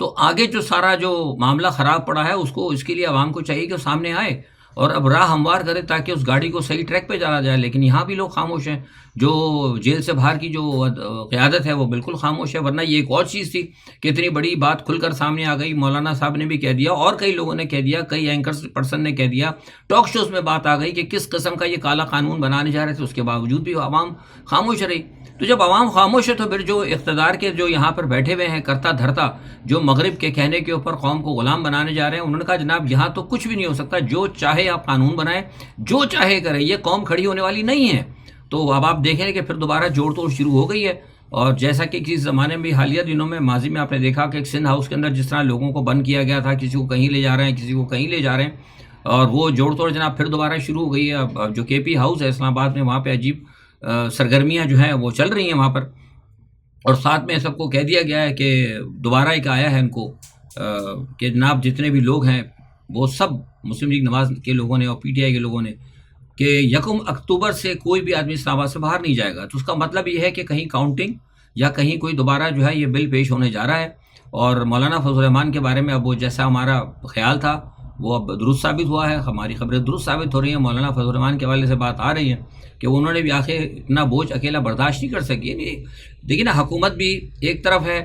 تو آگے جو سارا جو معاملہ خراب پڑا ہے اس کے لیے عوام کو چاہیے کہ وہ سامنے آئے اور اب راہ ہموار کرے تاکہ اس گاڑی کو صحیح ٹریک پہ چلا جائے. لیکن یہاں بھی لوگ خاموش ہیں. جو جیل سے باہر کی جو قیادت ہے وہ بالکل خاموش ہے. ورنہ یہ ایک اور چیز تھی کہ اتنی بڑی بات کھل کر سامنے آ گئی. مولانا صاحب نے بھی کہہ دیا اور کئی لوگوں نے کہہ دیا, کئی اینکرز پرسن نے کہہ دیا, ٹاک شوز میں بات آ گئی کہ کس قسم کا یہ کالا قانون بنانے جا رہے تھے. اس کے باوجود بھی عوام خاموش رہی. تو جب عوام خاموش ہے تو پھر جو اقتدار کے جو یہاں پر بیٹھے ہوئے ہیں کرتا دھرتا, جو مغرب کے کہنے کے اوپر قوم کو غلام بنانے جا رہے ہیں, انہوں نے کہا جناب یہاں تو کچھ بھی نہیں ہو سکتا, جو چاہے آپ قانون بنائیں, جو چاہے کریں, یہ قوم کھڑی ہونے والی نہیں ہے. تو اب آپ دیکھیں کہ پھر دوبارہ جوڑ توڑ شروع ہو گئی ہے. اور جیسا کہ کسی زمانے میں حالیہ دنوں میں ماضی میں آپ نے دیکھا کہ ایک سندھ ہاؤس کے اندر جس طرح لوگوں کو بند کیا گیا تھا, کسی کو کہیں لے جا رہے ہیں, کسی کو کہیں لے جا رہے ہیں, اور وہ جوڑ توڑ جناب پھر دوبارہ شروع ہو گئی ہے. اب جو کے پی ہاؤس ہے اسلام آباد میں, وہاں پہ عجیب سرگرمیاں جو ہیں وہ چل رہی ہیں وہاں پر. اور ساتھ میں سب کو کہہ دیا گیا ہے کہ دوبارہ ایک آیا ہے ان کو کہ جناب جتنے بھی لوگ ہیں وہ سب مسلم لیگ نواز کے لوگوں نے اور پی ٹی آئی کے لوگوں نے کہ 1 اکتوبر سے کوئی بھی آدمی اسلام آباد سے باہر نہیں جائے گا. تو اس کا مطلب یہ ہے کہ کہیں کاؤنٹنگ یا کہیں کوئی دوبارہ جو ہے یہ بل پیش ہونے جا رہا ہے. اور مولانا فضل الرحمان کے بارے میں اب وہ جیسا ہمارا خیال تھا وہ اب درست ثابت ہوا ہے, ہماری خبریں درست ثابت ہو رہی ہیں. مولانا فضل الرحمان کے حوالے سے بات آ رہی ہے کہ انہوں نے بھی آخر اتنا بوجھ اکیلا برداشت نہیں کر سکی. دیکھیے نا, حکومت بھی ایک طرف ہے,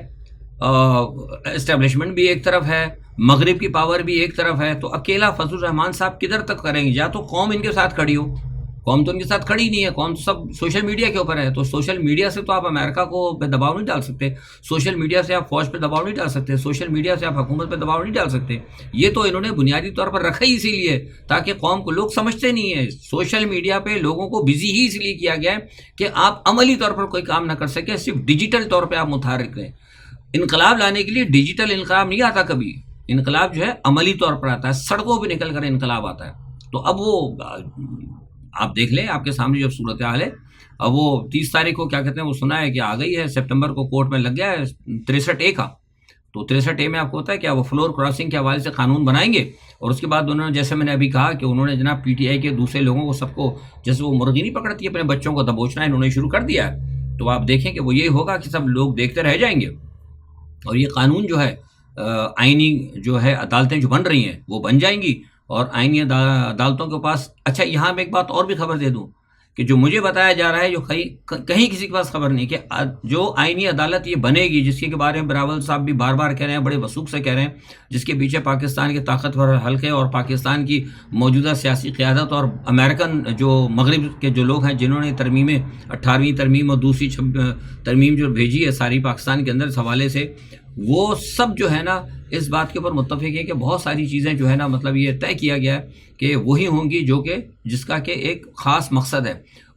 اسٹیبلشمنٹ بھی ایک طرف ہے, مغرب کی پاور بھی ایک طرف ہے, تو اکیلا فضل الرحمان صاحب کدھر تک کریں گے؟ یا تو قوم ان کے ساتھ کھڑی ہو. قوم تو ان کے ساتھ کھڑی نہیں ہے, قوم تو سب سوشل میڈیا کے اوپر ہے. تو سوشل میڈیا سے تو آپ امریکہ کو پہ دباؤ نہیں ڈال سکتے, سوشل میڈیا سے آپ فوج پہ دباؤ نہیں ڈال سکتے, سوشل میڈیا سے آپ حکومت پہ دباؤ نہیں ڈال سکتے. یہ تو انہوں نے بنیادی طور پر رکھا ہی اسی لیے تاکہ قوم کو, لوگ سمجھتے نہیں ہیں, سوشل میڈیا پہ لوگوں کو بزی ہی اس لیے کیا گیا ہے کہ آپ عملی طور پر کوئی کام نہ کر سکیں, صرف ڈیجیٹل طور پہ آپ متحرک رہیں. انقلاب لانے کے لیے ڈیجیٹل انقلاب نہیں آتا کبھی, انقلاب جو ہے عملی طور پر آتا ہے, سڑکوں پہ نکل کر انقلاب آتا ہے. تو اب وہ آپ دیکھ لیں, آپ کے سامنے جو صورتحال ہے, اب وہ 30 تاریخ کو کیا کہتے ہیں وہ سنا ہے کہ آ گئی ہے, سپتمبر کو کورٹ میں لگ گیا ہے 63A کا. تو 63A میں آپ کو ہوتا ہے کہ وہ فلور کراسنگ کے حوالے سے قانون بنائیں گے. اور اس کے بعد انہوں نے, جیسے میں نے ابھی کہا کہ انہوں نے جناب پی ٹی آئی کے دوسرے لوگوں کو سب کو, جیسے وہ مرغی نہیں پکڑتی اپنے بچوں کو دبوچنا, انہوں نے شروع کر دیا ہے. تو آپ دیکھیں کہ وہ یہ ہوگا کہ سب لوگ دیکھتے رہ جائیں گے. اور یہ قانون جو ہے آئینی جو ہے عدالتیں جو بن رہی ہیں وہ بن جائیں گی, اور آئینی عدالتوں کے پاس. اچھا یہاں میں ایک بات اور بھی خبر دے دوں کہ جو مجھے بتایا جا رہا ہے, جو کہیں کسی کے پاس خبر نہیں, کہ جو آئینی عدالت یہ بنے گی جس کے بارے میں براول صاحب بھی بار بار کہہ رہے ہیں, بڑے وثوق سے کہہ رہے ہیں, جس کے پیچھے پاکستان کے طاقتور حلقے اور پاکستان کی موجودہ سیاسی قیادت اور امریکن جو مغرب کے جو لوگ ہیں جنہوں نے ترمیمیں 18ویں ترمیم اور دوسری ترمیم جو بھیجی ہے ساری پاکستان کے اندر اس حوالے سے, وہ سب جو ہے نا اس بات کے اوپر متفق ہے کہ بہت ساری چیزیں جو ہے نا, مطلب یہ طے کیا گیا ہے کہ وہی ہوں گی جو کہ جس کا کہ ایک خاص مقصد ہے.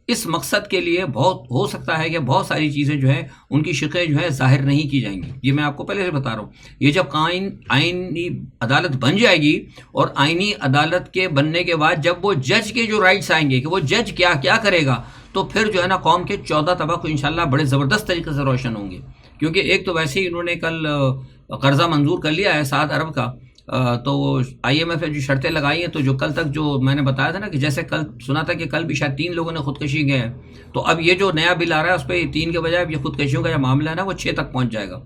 اس مقصد کے لیے بہت ہو سکتا ہے کہ بہت ساری چیزیں جو ہیں ان کی شقیں جو ہے ظاہر نہیں کی جائیں گی. یہ میں آپ کو پہلے سے بتا رہا ہوں. یہ جب آئینی عدالت بن جائے گی, اور آئینی عدالت کے بننے کے بعد جب وہ جج کے جو رائٹس آئیں گے کہ وہ جج کیا کیا کرے گا, تو پھر جو ہے نا قوم کے 14 طبق انشاءاللہ بڑے زبردست طریقے سے روشن ہوں گے. کیونکہ ایک تو ویسے ہی انہوں نے کل قرضہ منظور کر لیا ہے 7 ارب کا, تو آئی ایم ایف نے جو شرطیں لگائی ہیں, تو جو کل تک جو میں نے بتایا تھا نا کہ جیسے کل سنا تھا کہ کل بھی شاید 3 لوگوں نے خودکشی گئے ہیں, تو اب یہ جو نیا بل آ رہا ہے اس پہ 3 کے بجائے یہ خودکشیوں کا جو معاملہ ہے نا وہ 6 تک پہنچ جائے گا.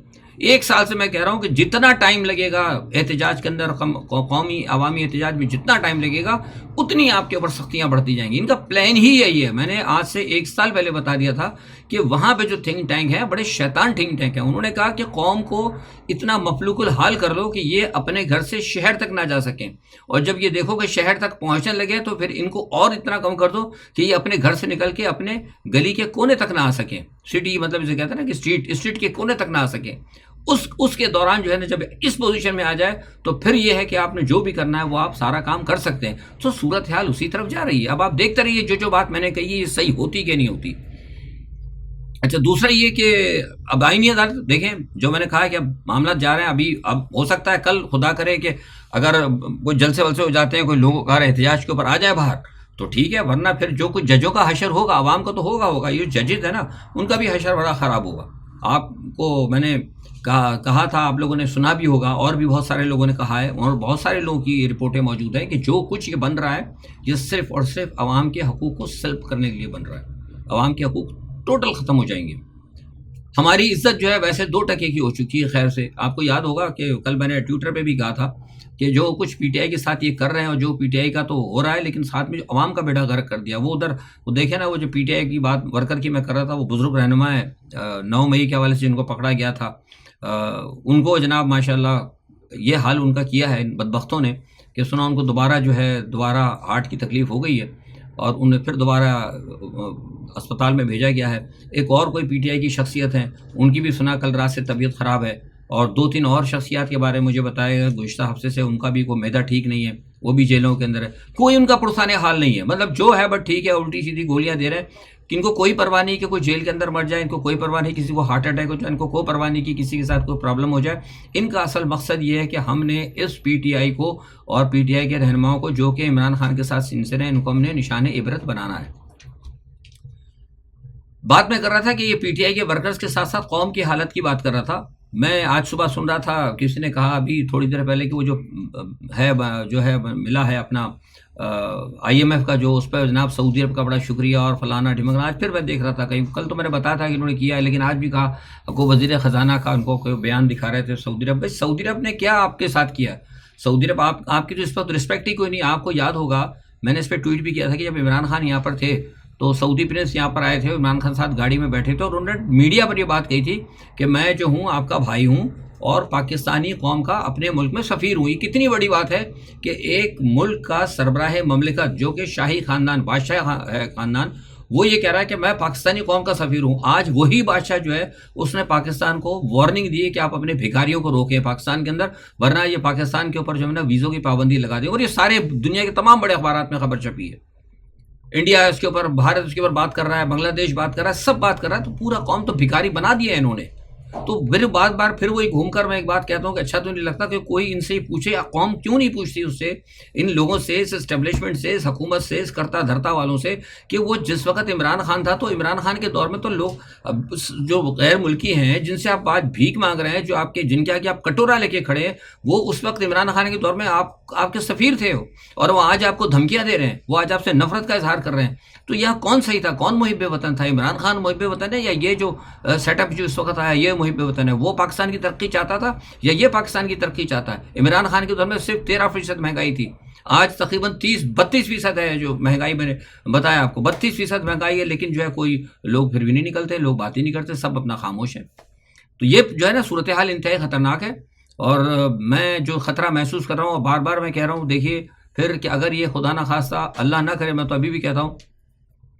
1 سال سے میں کہہ رہا ہوں کہ جتنا ٹائم لگے گا احتجاج کے اندر, قومی عوامی احتجاج میں جتنا ٹائم لگے گا اتنی آپ کے اوپر سختیاں بڑھتی جائیں گی. ان کا پلان ہی یہی ہے. میں نے آج سے 1 سال پہلے بتا دیا تھا کہ وہاں پہ جو تھنک ٹینک ہے بڑے شیطان تھنک ٹینک ہیں. انہوں نے کہا کہ قوم کو اتنا مفلوق الحال کر لو کہ یہ اپنے گھر سے شہر تک نہ جا سکیں, اور جب یہ دیکھو کہ شہر تک پہنچنے لگے تو پھر ان کو اور اتنا کم کر دو کہ یہ اپنے گھر سے نکل کے اپنے گلی کے کونے تک نہ آ سکیں. سٹی مطلب اسے کہتے ہیں نا کہ اسٹریٹ کے کونے تک نہ آ سکیں. اس کے دوران جو ہے نا جب اس پوزیشن میں آ جائے تو پھر یہ ہے کہ آپ نے جو بھی کرنا ہے وہ آپ سارا کام کر سکتے ہیں. تو صورتحال اسی طرف جا رہی ہے. اب آپ دیکھتے رہیے جو بات میں نے کہی ہے یہ صحیح ہوتی کہ نہیں ہوتی. اچھا دوسرا یہ کہ اب آئینی عدالت دیکھیں, جو میں نے کہا کہ اب معاملات جا رہے ہیں, اب ہو سکتا ہے کل خدا کرے کہ اگر کوئی جلسے ولسے ہو جاتے ہیں, کوئی لوگ اگر احتجاج کے اوپر آ جائے باہر تو ٹھیک ہے, ورنہ پھر جو کچھ ججوں کا حشر ہوگا, عوام کا تو ہوگا, یہ ججز ہے نا ان کا بھی حشر بڑا خراب ہوگا. آپ کو میں نے کہا تھا, آپ لوگوں نے سنا بھی ہوگا, اور بھی بہت سارے لوگوں نے کہا ہے, اور بہت سارے لوگوں کی رپورٹیں موجود ہیں کہ جو کچھ یہ بن رہا ہے یہ صرف اور صرف عوام کے حقوق کو سلب کرنے کے لیے بن رہا ہے. عوام کے حقوق ٹوٹل ختم ہو جائیں گے. ہماری عزت جو ہے ویسے 2 ٹکے کی ہو چکی ہے. خیر سے آپ کو یاد ہوگا کہ کل میں نے ٹویٹر پہ بھی کہا تھا کہ جو کچھ پی ٹی آئی کے ساتھ یہ کر رہے ہیں، اور جو پی ٹی آئی کا تو ہو رہا ہے، لیکن ساتھ میں جو عوام کا بیڑا غرق کر دیا. وہ ادھر وہ دیکھیں نا، وہ جو پی ٹی آئی کی بات ورکر کی میں کر رہا تھا، وہ بزرگ رہنما ہے 9 مئی کے حوالے سے جن کو پکڑا گیا تھا، ان کو جناب ماشاءاللہ یہ حال ان کا کیا ہے ان بدبختوں نے کہ سنا ان کو دوبارہ ہارٹ کی تکلیف ہو گئی ہے اور انہیں پھر دوبارہ اسپتال میں بھیجا گیا ہے. ایک اور کوئی پی ٹی آئی کی شخصیت ہیں، ان کی بھی سنا کل رات سے طبیعت خراب ہے، اور 2-3 اور شخصیات کے بارے میں مجھے بتایا گیا گزشتہ ہفتے سے، ان کا بھی کوئی معدہ ٹھیک نہیں ہے، وہ بھی جیلوں کے اندر ہے. کوئی ان کا پرسان حال نہیں ہے، مطلب جو ہے بس ٹھیک ہے، الٹی سیدھی گولیاں دے رہے ہیں کہ ان کو کوئی پرواہ نہیں کہ کوئی جیل کے اندر مر جائے، ان کو کوئی پرواہ نہیں کسی کو ہارٹ اٹیک ہو جائے، ان کو کوئی پرواہ نہیں کہ کسی کے ساتھ کوئی پرابلم ہو جائے. ان کا اصل مقصد یہ ہے کہ ہم نے اس پی ٹی آئی کو اور پی ٹی آئی کے رہنماؤں کو جو کہ عمران خان کے ساتھ سنسر ہیں، ان کو ہم نے نشان عبرت بنانا ہے. بات میں کر رہا تھا کہ یہ پی ٹی آئی کے ورکرز کے ساتھ ساتھ قوم کی حالت کی بات کر رہا تھا. میں آج صبح سن رہا تھا، کسی نے کہا ابھی تھوڑی دیر پہلے کہ وہ جو ہے ملا ہے اپنا آئی ایم ایف کا، جو اس پہ جناب سعودی عرب کا بڑا شکریہ اور فلانا ڈھمکنا. آج پھر میں دیکھ رہا تھا، کہیں کل تو میں نے بتایا تھا کہ انہوں نے کیا ہے، لیکن آج بھی کہا کو وزیر خزانہ کا ان کو کوئی بیان دکھا رہے تھے سعودی عرب. بھائی سعودی عرب نے کیا آپ کے ساتھ کیا؟ سعودی عرب آپ کی تو اس وقت رسپیکٹ ہی کوئی نہیں. آپ کو یاد ہوگا میں نے اس پہ ٹویٹ بھی کیا تھا کہ جب عمران خان یہاں پر تھے تو سعودی پرنس یہاں پر آئے تھے، عمران خان ساتھ گاڑی میں بیٹھے تھے، اور انہوں نے میڈیا پر یہ بات کہی تھی کہ میں جو ہوں آپ کا بھائی ہوں اور پاکستانی قوم کا اپنے ملک میں سفیر ہوں. یہ کتنی بڑی بات ہے کہ ایک ملک کا سربراہ مملکت جو کہ شاہی خاندان، بادشاہ ہے خاندان، وہ یہ کہہ رہا ہے کہ میں پاکستانی قوم کا سفیر ہوں. آج وہی بادشاہ جو ہے اس نے پاکستان کو وارننگ دی ہے کہ آپ اپنے بھکاریوں کو روکیں پاکستان کے اندر، ورنہ یہ پاکستان کے اوپر جو ہے نا ویزوں کی پابندی لگا دیں. اور یہ سارے دنیا کے تمام بڑے اخبارات میں خبر چھپی ہے. انڈیا اس کے اوپر، بھارت اس کے اوپر بات کر رہا ہے، بنگلہ دیش بات کر رہا ہے، سب بات کر رہا ہے. تو پورا قوم تو بھکاری بنا دیا ہے انہوں نے. تو پھر بار پھر وہی گھوم کر میں ایک بات کہتا ہوں کہ اچھا تو نہیں لگتا کہ کوئی ان سے ہی پوچھے، قوم کیوں نہیں پوچھتی اس سے، ان لوگوں سے، اس اسٹیبلشمنٹ سے، اس حکومت سے، اس کرتا دھرتا والوں سے، کہ وہ جس وقت عمران خان تھا تو عمران خان کے دور میں تو لوگ جو غیر ملکی ہیں جن سے آپ آج بھیک مانگ رہے ہیں، جو آپ کے جن کے آگے آپ کٹورا لے کے کھڑے ہیں، وہ اس وقت عمران خان کے دور میں آپ کے سفیر تھے ہو، اور وہ آج آپ کو دھمکیاں دے رہے ہیں، وہ آج آپ سے نفرت کا اظہار کر رہے ہیں. تو یہاں کون صحیح تھا؟ کون محب وطن تھا؟ عمران خان محب وطن ہے، یا یہ جو سیٹ اپ جو اس وقت آیا یہ محب وطن ہے؟ وہ پاکستان کی ترقی چاہتا تھا یا یہ پاکستان کی ترقی چاہتا ہے؟ عمران خان کے دور میں صرف 13% مہنگائی تھی، آج تقریباً 32% ہے جو مہنگائی. میں نے بتایا آپ کو 32% مہنگائی ہے، لیکن جو ہے کوئی لوگ پھر بھی نہیں نکلتے، لوگ بات ہی نہیں کرتے، سب اپنا خاموش ہیں. تو یہ جو ہے نا صورتحال انتہائی خطرناک ہے. اور میں جو خطرہ محسوس کر رہا ہوں، اور بار بار میں کہہ رہا ہوں، دیکھیے پھر کہ اگر یہ خدا نہ خواستہ اللہ نہ کرے، میں تو ابھی بھی کہتا ہوں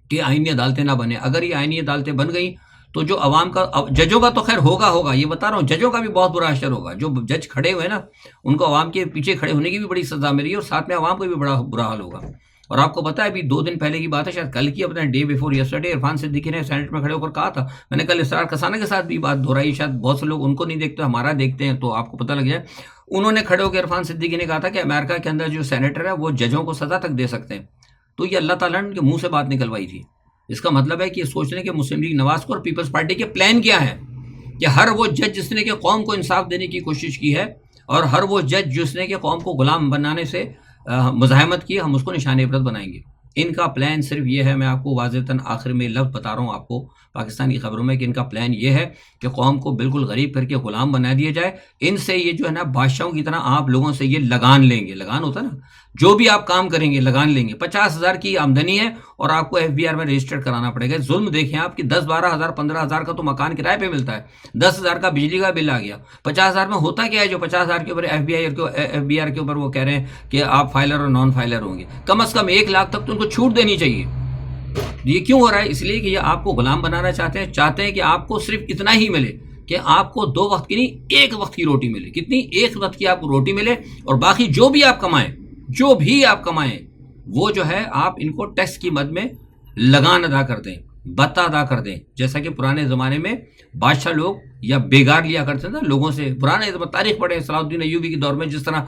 کہ آئینی عدالتیں نہ بنیں. اگر یہ آئینی عدالتیں بن گئیں تو جو عوام کا، ججوں کا تو خیر ہوگا، یہ بتا رہا ہوں، ججوں کا بھی بہت برا اثر ہوگا. جو جج کھڑے ہوئے نا ان کو عوام کے پیچھے کھڑے ہونے کی بھی بڑی سزا ملی ہے، اور ساتھ میں عوام کو بھی بڑا برا حال ہوگا. اور آپ کو پتا ہے ابھی 2 دن پہلے کی بات ہے، شاید کل کی، اپنے day before yesterday, Irfan Siddiqui نے سینٹ میں کھڑے ہو کر کہا تھا، میں نے کل اسرار کسانہ کے ساتھ بھی بات دہرائی، شاید بہت سے لوگ ان کو نہیں دیکھتے، ہمارا دیکھتے ہیں تو آپ کو پتہ لگ جائے. انہوں نے کھڑے ہو کے عرفان صدیقی نے کہا تھا کہ امریکہ کے اندر جو سینیٹر ہے وہ ججوں کو سزا تک دے سکتے ہیں. تو یہ اللہ تعالیٰ نے منہ سے بات نکلوائی تھی. اس کا مطلب ہے کہ یہ سوچ لیں کہ مسلم لیگ نواز کو اور پیپلز پارٹی کے پلان کیا ہے، کہ ہر وہ جج جس نے کہ قوم کو انصاف دینے کی کوشش کی ہے، اور ہر وہ جج جس نے کہ قوم کو غلام بنانے سے مزاحمت کی، ہم اس کو نشان عبرت بنائیں گے. ان کا پلان صرف یہ ہے، میں آپ کو واضح آخر میں لفظ بتا رہا ہوں آپ کو پاکستان کی خبروں میں، کہ ان کا پلان یہ ہے کہ قوم کو بالکل غریب کر کے غلام بنا دیا جائے. ان سے یہ جو ہے نا بادشاہوں کی طرح آپ لوگوں سے یہ لگان لیں گے، لگان ہوتا ہے نا، جو بھی آپ کام کریں گے لگان لیں گے. 50,000 کی آمدنی ہے اور آپ کو ایف بی آر میں رجسٹر کرانا پڑے گا. ظلم دیکھیں آپ کی، 10-12,000 15,000 کا تو مکان کرائے پہ ملتا ہے، 10,000 کا بجلی کا بل آ گیا. 50,000 میں ہوتا کیا ہے جو 50,000 کے اوپر ایف بی آر کے اوپر وہ کہہ رہے ہیں کہ آپ فائلر اور نان فائلر ہوں گے. کم از کم 1 لاکھ تک تو ان کو چھوٹ دینی چاہیے. یہ کیوں ہو رہا ہے؟ اس لیے کہ یہ آپ کو غلام بنانا چاہتے ہیں کہ آپ کو صرف اتنا ہی ملے کہ آپ کو 2 وقت کی نہیں 1 وقت کی روٹی ملے. کتنی؟ 1 وقت کی آپ کو روٹی ملے، اور باقی جو بھی آپ کمائیں وہ جو ہے آپ ان کو ٹیکس کی مد میں لگان ادا کر دیں، بتا ادا کر دیں. جیسا کہ پرانے زمانے میں بادشاہ لوگ یا بیگار لیا کرتے تھے لوگوں سے. پرانے تاریخ پڑھیں، صلاح الدین ایوبی کے دور میں جس طرح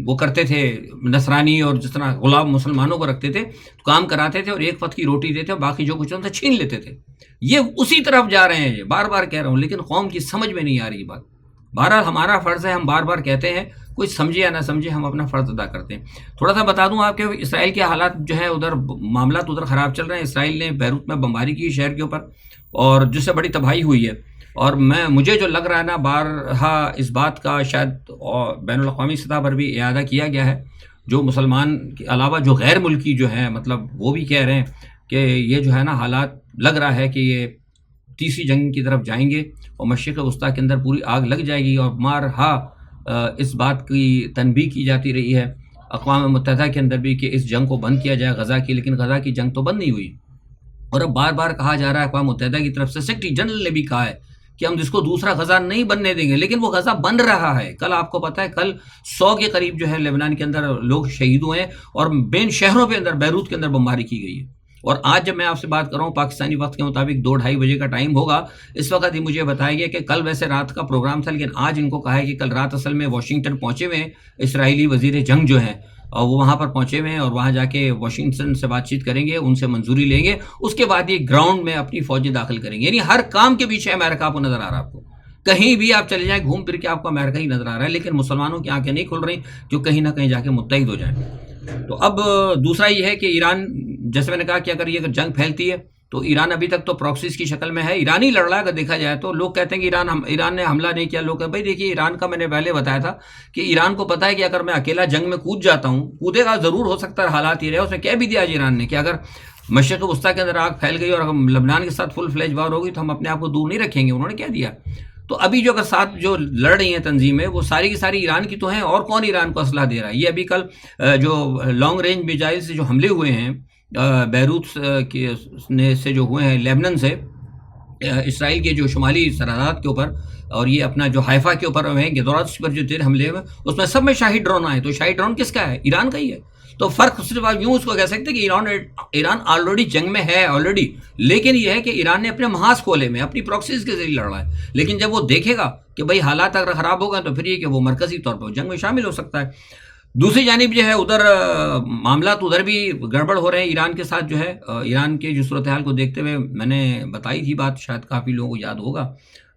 وہ کرتے تھے نصرانی، اور جس طرح غلام مسلمانوں کو رکھتے تھے، کام کراتے تھے، اور 1 وقت کی روٹی دیتے، اور باقی جو کچھ ان سے چھین لیتے تھے. یہ اسی طرف جا رہے ہیں، بار بار کہہ رہا ہوں، لیکن قوم کی سمجھ میں نہیں آ رہی بات. بہرحال ہمارا فرض ہے، ہم بار بار کہتے ہیں، کوئی سمجھے یا نہ سمجھے، ہم اپنا فرض ادا کرتے ہیں. تھوڑا سا بتا دوں آپ کے اسرائیل کے حالات جو ہے ادھر معاملات ادھر خراب چل رہے ہیں. اسرائیل نے بیروت میں بمباری کی شہر کے اوپر، اور جس سے بڑی تباہی ہوئی ہے. اور مجھے جو لگ رہا ہے نا، بارہا اس بات کا شاید بین الاقوامی سطح پر بھی اعادہ کیا گیا ہے. جو مسلمان کے علاوہ جو غیر ملکی جو ہیں، مطلب وہ بھی کہہ رہے ہیں کہ یہ جو ہے نا حالات لگ رہا ہے کہ یہ تیسری جنگ کی طرف جائیں گے اور مشرق وسطیٰ کے اندر پوری آگ لگ جائے گی. اور بارہا اس بات کی تنبیہ کی جاتی رہی ہے اقوام متحدہ کے اندر بھی کہ اس جنگ کو بند کیا جائے غزہ کی، لیکن غزہ کی جنگ تو بند نہیں ہوئی. اور اب بار بار کہا جا رہا ہے اقوام متحدہ کی طرف سے، سیکرٹری جنرل نے بھی کہا ہے کہ ہم اس کو دوسرا غزہ نہیں بننے دیں گے، لیکن وہ غزہ بن رہا ہے. کل آپ کو پتہ ہے، کل 100 کے قریب جو ہے لبنان کے اندر لوگ شہید ہوئے ہیں اور بین شہروں کے اندر، بیروت کے اندر بمباری کی گئی ہے. اور آج جب میں آپ سے بات کر رہا ہوں پاکستانی وقت کے مطابق 2-2:30 بجے کا ٹائم ہوگا، اس وقت ہی مجھے بتایا گیا کہ کل ویسے رات کا پروگرام تھا، لیکن آج ان کو کہا ہے کہ کل رات اصل میں واشنگٹن پہنچے ہوئے ہیں اسرائیلی وزیر جنگ جو ہیں، اور وہ وہاں پر پہنچے ہوئے ہیں اور وہاں جا کے واشنگٹن سے بات چیت کریں گے، ان سے منظوری لیں گے، اس کے بعد یہ گراؤنڈ میں اپنی فوجیں داخل کریں گے. یعنی ہر کام کے پیچھے امریکہ آپ کو نظر آ رہا ہے. آپ کو کہیں بھی آپ چلے جائیں گھوم پھر کے آپ کو امریکہ ہی نظر آ رہا ہے، لیکن مسلمانوں کی آنکھیں نہیں کھل رہی جو کہیں نہ کہیں جا کے متحد ہو جائیں. تو اب دوسرا یہ ہے کہ ایران، جیسے میں نے کہا کہ اگر یہ جنگ پھیلتی ہے تو ایران ابھی تک تو پراکسیز کی شکل میں ہے، ایران ہی لڑ رہا ہے. اگر دیکھا جائے تو لوگ کہتے ہیں کہ ایران نے حملہ نہیں کیا. لوگ بھائی دیکھیے، ایران کا میں نے پہلے بتایا تھا کہ ایران کو پتا ہے کہ اگر میں اکیلا جنگ میں کود جاتا ہوں، کودے گا ضرور، ہو سکتا ہے حالات یہ رہے. اس نے کہہ بھی دیا آج ایران نے کہ اگر مشرق وسطیٰ کے اندر آگ پھیل گئی اور اگر لبنان کے ساتھ فل فلیج وار ہوگی تو ہم اپنے آپ کو دور نہیں رکھیں گے. انہوں نے کہہ دیا. تو ابھی جو اگر ساتھ جو لڑ رہی ہیں تنظیمیں، وہ ساری کی ساری ایران کی تو ہیں، اور کون ایران کو اسلحہ دے رہا ہے؟ یہ ابھی کل جو لانگ رینج میزائل سے جو حملے ہوئے ہیں بیروت سے جو ہوئے ہیں لیبنان سے اسرائیل کے جو شمالی سرحدات کے اوپر، اور یہ اپنا جو حیفا کے اوپر ہیں گدورات پر جو 13 حملے ہوئے، اس میں سب میں شاہی ڈرون آئے. تو شاہی ڈرون کس کا ہے؟ ایران کا ہی ہے. تو فرق صرف آپ یوں اس کو کہہ سکتے کہ ایران آلریڈی جنگ میں ہے آلریڈی، لیکن یہ ہے کہ ایران نے اپنے محاذ کھولے میں اپنی پراکسیز کے ذریعے لڑ رہا ہے. لیکن جب وہ دیکھے گا کہ بھائی حالات اگر خراب ہو گئے تو پھر یہ کہ وہ مرکزی طور پر جنگ میں شامل ہو سکتا ہے. دوسری جانب جو ہے ادھر معاملات ادھر بھی گڑبڑ ہو رہے ہیں ایران کے ساتھ. جو ہے ایران کے جو صورتحال کو دیکھتے ہوئے میں نے بتائی تھی بات، شاید کافی لوگوں کو یاد ہوگا،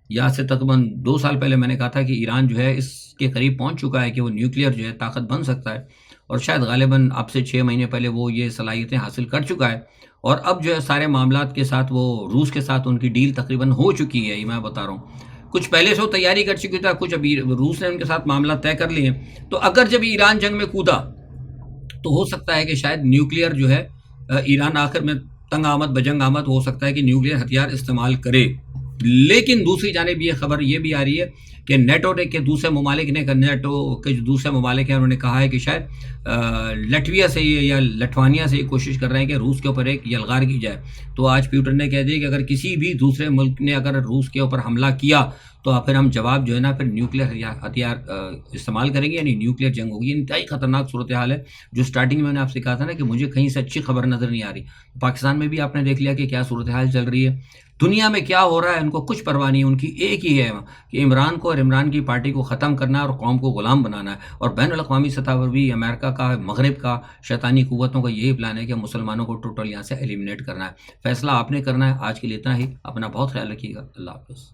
یہاں سے تقریباً 2 سال پہلے میں نے کہا تھا کہ ایران جو ہے اس کے قریب پہنچ چکا ہے کہ وہ نیوکلیئر جو ہے طاقت بن سکتا ہے، اور شاید غالباً اب سے 6 مہینے پہلے وہ یہ صلاحیتیں حاصل کر چکا ہے. اور اب جو ہے سارے معاملات کے ساتھ وہ روس کے ساتھ ان کی ڈیل تقریباً ہو چکی ہے. یہ میں بتا رہا ہوں، کچھ پہلے سے وہ تیاری کر چکی تھا، کچھ ابھی روس نے ان کے ساتھ معاملات طے کر لیے ہیں. تو اگر جب ایران جنگ میں کودا تو ہو سکتا ہے کہ شاید نیوکلیئر جو ہے ایران آخر میں تنگ آمد بجنگ آمد ہو سکتا ہے کہ نیوکلیئر ہتھیار استعمال کرے. لیکن دوسری جانب یہ خبر یہ بھی آ رہی ہے کہ نیٹو کے دوسرے ممالک نے، نیٹو کے جو دوسرے ممالک ہیں انہوں نے کہا ہے کہ شاید لٹویا سے یا لٹوانیا سے یہ کوشش کر رہے ہیں کہ روس کے اوپر ایک یلغار کی جائے. تو آج پیوٹن نے کہہ دیا کہ اگر کسی بھی دوسرے ملک نے اگر روس کے اوپر حملہ کیا تو پھر ہم جواب جو ہے نا پھر نیوکلیئر ہتھیار استعمال کریں گے، یعنی نیوکلیئر جنگ ہوگی. انتہائی خطرناک صورتحال ہے، جو سٹارٹنگ میں نے آپ سے کہا تھا نا کہ مجھے کہیں سے اچھی خبر نظر نہیں آ رہی. پاکستان میں بھی آپ نے دیکھ لیا کہ کیا صورتحال چل رہی ہے، دنیا میں کیا ہو رہا ہے، ان کو کچھ پرواہ نہیں. ان کی ایک ہی ہے کہ عمران کو اور عمران کی پارٹی کو ختم کرنا ہے اور قوم کو غلام بنانا ہے. اور بین الاقوامی سطح پر بھی امریکہ کا، مغرب کا، شیطانی قوتوں کا یہی پلان ہے کہ مسلمانوں کو ٹوٹل یہاں سے ایلیمنیٹ کرنا ہے. فیصلہ آپ نے کرنا ہے. آج کے لیے اتنا ہی. اپنا بہت خیال رکھیے گا. اللہ حافظ.